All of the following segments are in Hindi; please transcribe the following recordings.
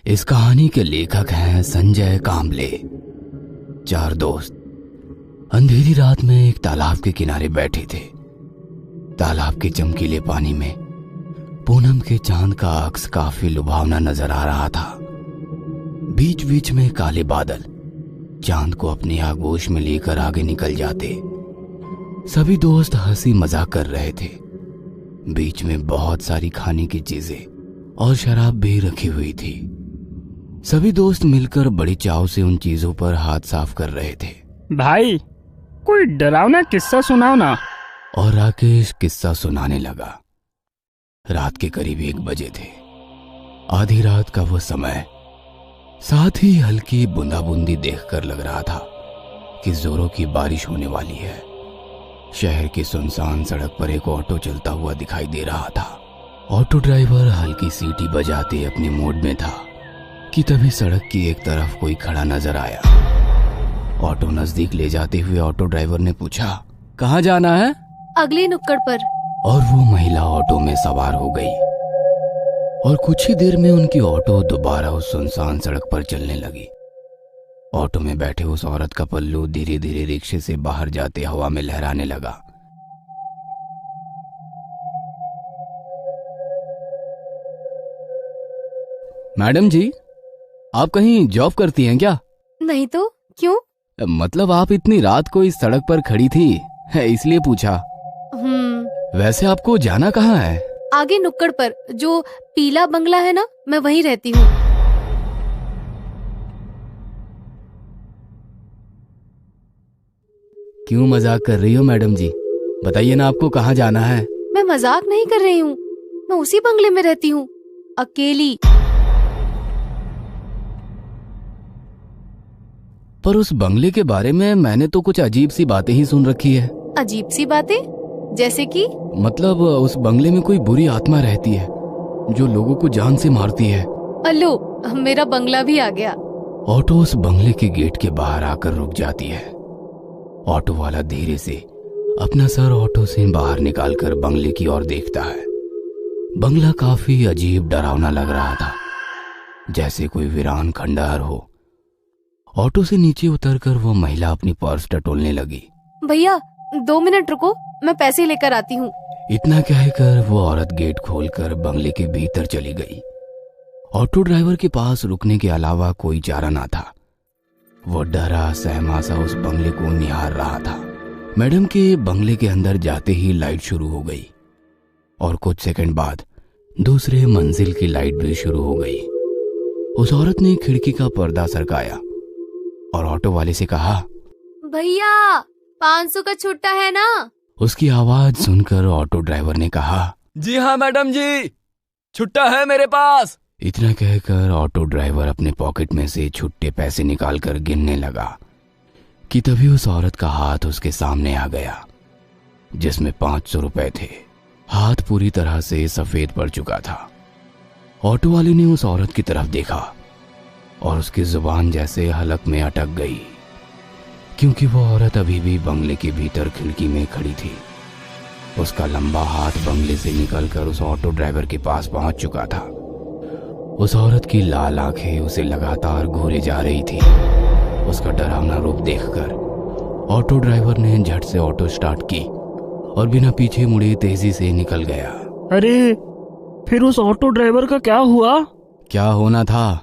इस कहानी के लेखक हैं संजय कांबले। चार दोस्त अंधेरी रात में एक तालाब के किनारे बैठे थे। तालाब के चमकीले पानी में पूनम के चांद का अक्स काफी लुभावना नजर आ रहा था। बीच बीच में काले बादल चांद को अपनी आगोश में लेकर आगे निकल जाते। सभी दोस्त हंसी मजाक कर रहे थे। बीच में बहुत सारी खाने की चीजें और शराब भी रखी हुई थी। सभी दोस्त मिलकर बड़ी चाव से उन चीजों पर हाथ साफ कर रहे थे। भाई कोई डरावना किस्सा सुनाओ ना। और राकेश किस्सा सुनाने लगा। रात के करीब 1 बजे थे। आधी रात का वो समय, साथ ही हल्की बूंदाबूंदी देखकर लग रहा था कि जोरों की बारिश होने वाली है। शहर की सुनसान सड़क पर एक ऑटो चलता हुआ दिखाई दे रहा था। ऑटो ड्राइवर हल्की सीटी बजाते अपने मोड में था कि तभी सड़क की एक तरफ कोई खड़ा नजर आया। ऑटो नजदीक ले जाते हुए ऑटो ड्राइवर ने पूछा, कहाँ जाना है? अगले नुक्कड़ पर। और वो महिला ऑटो में सवार हो गई और कुछ ही देर में उनकी ऑटो दोबारा उस सुनसान सड़क पर चलने लगी। ऑटो में बैठे उस औरत का पल्लू धीरे धीरे रिक्शे से बाहर जाते हवा में लहराने लगा। मैडम जी, आप कहीं जॉब करती हैं क्या? नहीं तो क्यों? मतलब आप इतनी रात को इस सड़क पर खड़ी थी, इसलिए पूछा। वैसे आपको जाना कहाँ है? आगे नुक्कड़ पर जो पीला बंगला है ना, मैं वहीं रहती हूँ। क्यों मजाक कर रही हो मैडम जी? बताइए ना, आपको कहाँ जाना है? मैं मजाक नहीं कर रही हूँ, मैं उसी बंगले में रहती हूँ, अकेली। पर उस बंगले के बारे में मैंने तो कुछ अजीब सी बातें ही सुन रखी है। अजीब सी बातें? जैसे कि? मतलब उस बंगले में कोई बुरी आत्मा रहती है जो लोगों को जान से मारती है। अल्लो, मेरा बंगला भी आ गया। ऑटो उस बंगले के गेट के बाहर आकर रुक जाती है। ऑटो वाला धीरे से अपना सर ऑटो से बाहर निकालकर बंगले की ओर देखता है। बंगला काफी अजीब डरावना लग रहा था, जैसे कोई वीरान खंडहर हो। ऑटो से नीचे उतरकर वो महिला अपनी पर्स टटोलने लगी। भैया 2 मिनट रुको, मैं पैसे लेकर आती हूँ। इतना कहकर वो औरत गेट खोलकर बंगले के भीतर चली गई। ऑटो ड्राइवर के पास रुकने के अलावा कोई चारा ना था। वो डरा सहमा सा उस बंगले को निहार रहा था। मैडम के बंगले के अंदर जाते ही लाइट शुरू हो गई और कुछ सेकंड बाद दूसरे मंजिल की लाइट भी शुरू हो गई। उस औरत ने खिड़की का पर्दा सरकाया और ऑटो वाले से कहा, भैया 500 का छुट्टा है ना? उसकी आवाज सुनकर ऑटो ड्राइवर ने कहा, जी हाँ मैडम जी, छुट्टा है मेरे पास। इतना कहकर ऑटो ड्राइवर अपने पॉकेट में से छुट्टे पैसे निकालकर गिनने लगा कि तभी उस औरत का हाथ उसके सामने आ गया, जिसमें 500 रुपए थे। हाथ पूरी तरह से सफेद पड़ चुका था। ऑटो वाले ने उस औरत की तरफ देखा और उसकी जुबान जैसे हलक में अटक गई, क्योंकि वो औरत अभी भी बंगले के भीतर खिड़की में खड़ी थी। उसका लंबा हाथ बंगले से निकलकर उस ऑटो ड्राइवर के पास पहुंच चुका था। उस औरत की लाल आंखें उसे लगातार घूरे जा रही थी। उसका डरावना रूप देखकर ऑटो ड्राइवर ने झट से ऑटो स्टार्ट की और बिना पीछे मुड़े तेजी से निकल गया। अरे फिर उस ऑटो ड्राइवर का क्या हुआ? क्या होना था?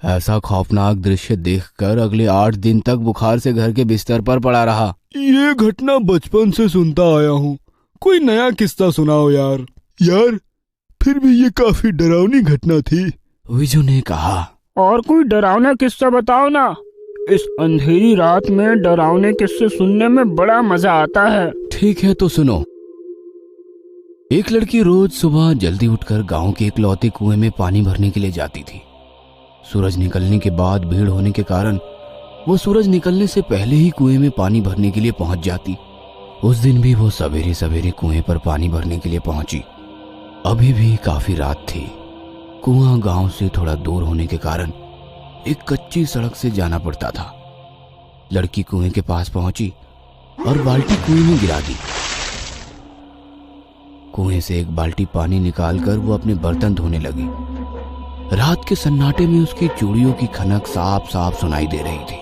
ऐसा खौफनाक दृश्य देखकर अगले 8 दिन तक बुखार से घर के बिस्तर पर पड़ा रहा। ये घटना बचपन से सुनता आया हूँ, कोई नया किस्सा सुनाओ यार। यार फिर भी ये काफी डरावनी घटना थी, विजू ने कहा। और कोई डरावना किस्सा बताओ ना। इस अंधेरी रात में डरावने किस्से सुनने में बड़ा मजा आता है। ठीक है तो सुनो। एक लड़की रोज सुबह जल्दी उठकर गांव के इकलौते कुएं में पानी भरने के लिए जाती थी। सूरज निकलने के बाद भीड़ होने के कारण वो सूरज निकलने से पहले ही कुएं में पानी भरने के लिए पहुंच जाती। उस दिन भी वो सवेरे सवेरे कुएं पर पानी भरने के लिए पहुंची। अभी भी काफी रात थी। कुआं गांव से थोड़ा दूर होने के कारण एक कच्ची सड़क से जाना पड़ता था। लड़की कुएं के पास पहुंची और बाल्टी कुएं में गिरा दी। कुएं से एक बाल्टी पानी निकालकर वो अपने बर्तन धोने लगी। रात के सन्नाटे में उसकी चूड़ियों की खनक साफ साफ सुनाई दे रही थी।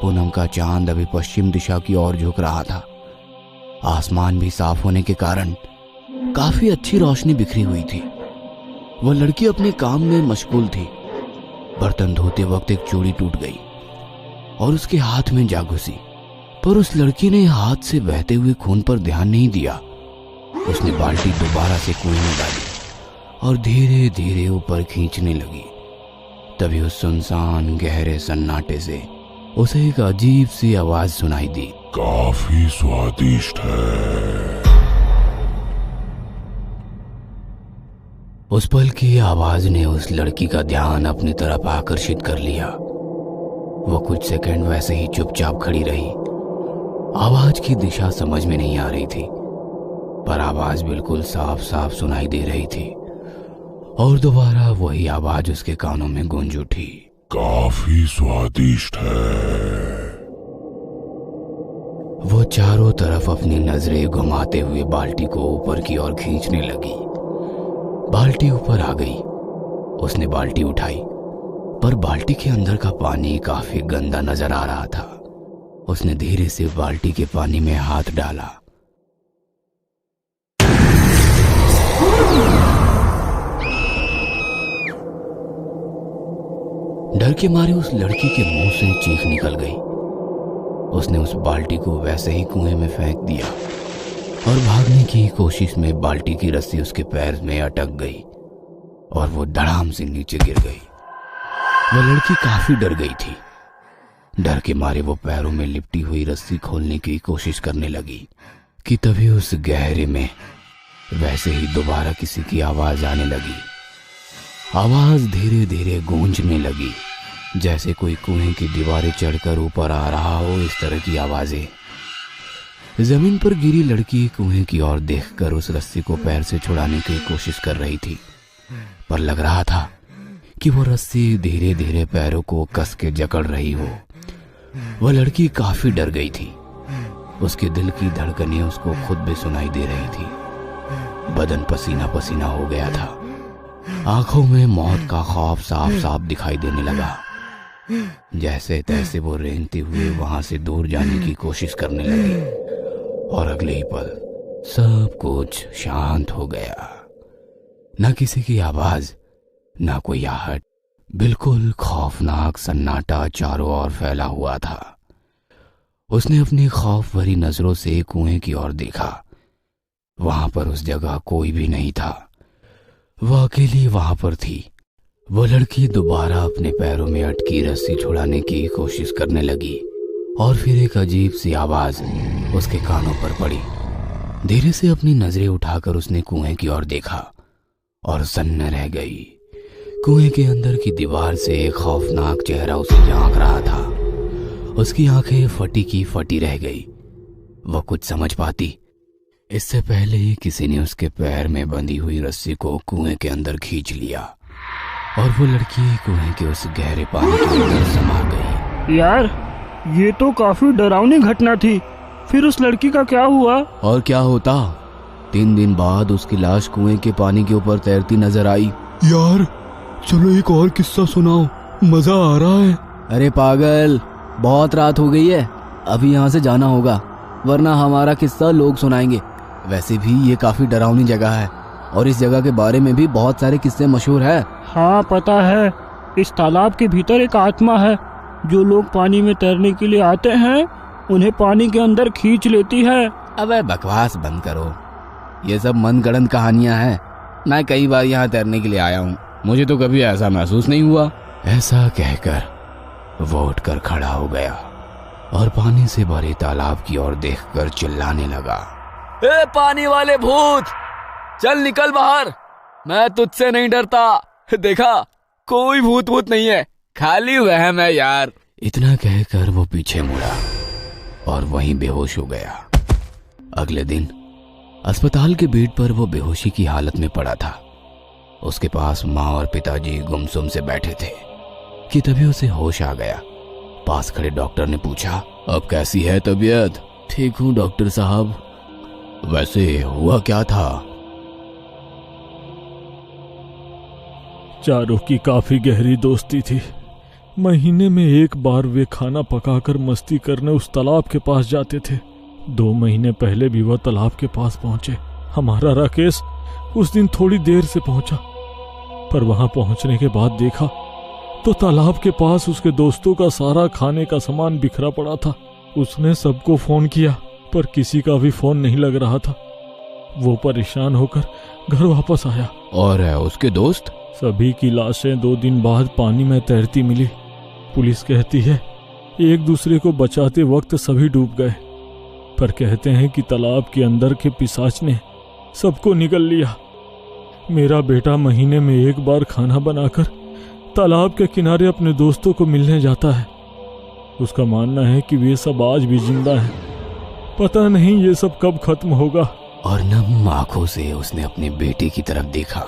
पूनम का चांद अभी पश्चिम दिशा की ओर झुक रहा था। आसमान भी साफ होने के कारण काफी अच्छी रोशनी बिखरी हुई थी। वह लड़की अपने काम में मशगूल थी। बर्तन धोते वक्त एक चूड़ी टूट गई और उसके हाथ में जा घुसी, पर उस लड़की ने हाथ से बहते हुए खून पर ध्यान नहीं दिया। उसने बाल्टी दोबारा से कुएं में डाली और धीरे धीरे ऊपर खींचने लगी। तभी उस सुनसान गहरे सन्नाटे से उसे एक अजीब सी आवाज सुनाई दी, काफी स्वादिष्ट है। उस पल की आवाज ने उस लड़की का ध्यान अपनी तरफ आकर्षित कर लिया। वो कुछ सेकंड वैसे ही चुपचाप खड़ी रही। आवाज की दिशा समझ में नहीं आ रही थी, पर आवाज बिल्कुल साफ साफ सुनाई दे रही थी और दोबारा वही आवाज उसके कानों में गूंज उठी, काफी स्वादिष्ट है। वो चारों तरफ अपनी नजरें घुमाते हुए बाल्टी को ऊपर की ओर खींचने लगी। बाल्टी ऊपर आ गई। उसने बाल्टी उठाई, पर बाल्टी के अंदर का पानी काफी गंदा नजर आ रहा था। उसने धीरे से बाल्टी के पानी में हाथ डाला। डर के मारे उस लड़की के मुंह से चीख निकल गई। उसने उस बाल्टी को वैसे ही कुएं में फेंक दिया और भागने की कोशिश में बाल्टी की रस्सी उसके पैर में अटक गई और वो धड़ाम से नीचे गिर गई। वह लड़की काफी डर गई थी। डर के मारे वो पैरों में लिपटी हुई रस्सी खोलने की कोशिश करने लगी कि तभी उस गहरे में वैसे ही दोबारा किसी की आवाज आने लगी। आवाज धीरे धीरे गूंजने लगी, जैसे कोई कुएं की दीवारें चढ़कर ऊपर आ रहा हो, इस तरह की आवाजें। जमीन पर गिरी लड़की कुएं की ओर देखकर उस रस्सी को पैर से छुड़ाने की कोशिश कर रही थी, पर लग रहा था कि वो रस्सी धीरे धीरे पैरों को कस के जकड़ रही हो। वह लड़की काफी डर गई थी। उसके दिल की धड़कनें उसको खुद भी सुनाई दे रही थी। बदन पसीना पसीना हो गया था। आंखों में मौत का खौफ साफ साफ दिखाई देने लगा। जैसे तैसे वो रेंगते हुए वहां से दूर जाने की कोशिश करने लगी और अगले ही पल सब कुछ शांत हो गया। न किसी की आवाज, न कोई आहट, बिल्कुल खौफनाक सन्नाटा चारों ओर फैला हुआ था। उसने अपनी खौफ भरी नजरों से कुएं की ओर देखा। वहां पर उस जगह कोई भी नहीं था। वह अकेली वहां पर थी। वो लड़की दोबारा अपने पैरों में अटकी रस्सी छुड़ाने की कोशिश करने लगी और फिर एक अजीब सी आवाज उसके कानों पर पड़ी। धीरे से अपनी नजरें उठाकर उसने कुएं की ओर देखा और सन्न रह गई। कुएं के अंदर की दीवार से एक खौफनाक चेहरा उसे झांक रहा था। उसकी आंखें फटी की फटी रह गई। वह कुछ समझ पाती इससे पहले ही किसी ने उसके पैर में बंधी हुई रस्सी को कुएं के अंदर खींच लिया और वो लड़की कुएं के उस गहरे पानी के अंदर समा गई। यार, ये तो काफी डरावनी घटना थी। फिर उस लड़की का क्या हुआ? और क्या होता, 3 दिन बाद उसकी लाश कुएं के पानी के ऊपर तैरती नजर आई। यार चलो एक और किस्सा सुनाओ, मजा आ रहा है। अरे पागल, बहुत रात हो गई है, अभी यहाँ से जाना होगा, वरना हमारा किस्सा लोग सुनाएंगे। वैसे भी ये काफी डरावनी जगह है और इस जगह के बारे में भी बहुत सारे किस्से मशहूर है। हाँ पता है, इस तालाब के भीतर एक आत्मा है। जो लोग पानी में तैरने के लिए आते हैं उन्हें पानी के अंदर खींच लेती है। अबे बकवास बंद करो, ये सब मनगढ़ंत कहानियां हैं। मैं कई बार यहाँ तैरने के लिए आया हूँ, मुझे तो कभी ऐसा महसूस नहीं हुआ। ऐसा कहकर वो उठकर खड़ा हो गया और पानी से भरे तालाब की ओर देखकर चिल्लाने लगा, ए पानी वाले भूत, चल निकल बाहर, मैं तुझसे नहीं डरता। देखा, कोई भूत भूत नहीं है, खाली वहम है यार। इतना कहकर वो पीछे मुड़ा और वहीं बेहोश हो गया। अगले दिन अस्पताल के बेड पर वो बेहोशी की हालत में पड़ा था। उसके पास माँ और पिताजी गुमसुम से बैठे थे कि तभी उसे होश आ गया। पास खड़े डॉक्टर ने पूछा, अब कैसी है तबीयत? ठीक हूँ डॉक्टर साहब। वैसे हुआ क्या था? चारों की काफी गहरी दोस्ती थी। महीने में एक बार वे खाना पकाकर मस्ती करने उस तालाब के पास जाते थे। 2 महीने पहले भी वह तालाब के पास पहुंचे। हमारा राकेश उस दिन थोड़ी देर से पहुंचा, पर वहां पहुंचने के बाद देखा तो तालाब के पास उसके दोस्तों का सारा खाने का सामान बिखरा पड़ा था। उसने सबको फोन किया पर किसी का भी फोन नहीं लग रहा था। वो परेशान होकर घर वापस आया। और उसके दोस्त? सभी की लाशें 2 दिन बाद पानी में तैरती मिली। पुलिस कहती है एक दूसरे को बचाते वक्त सभी डूब गए, पर कहते हैं कि तालाब के अंदर के पिशाच ने सबको निगल लिया। मेरा बेटा महीने में एक बार खाना बनाकर तालाब के किनारे अपने दोस्तों को मिलने जाता है। उसका मानना है कि वे सब आज भी जिंदा हैं। पता नहीं ये सब कब खत्म होगा। और नम आंखों से उसने अपने बेटे की तरफ देखा।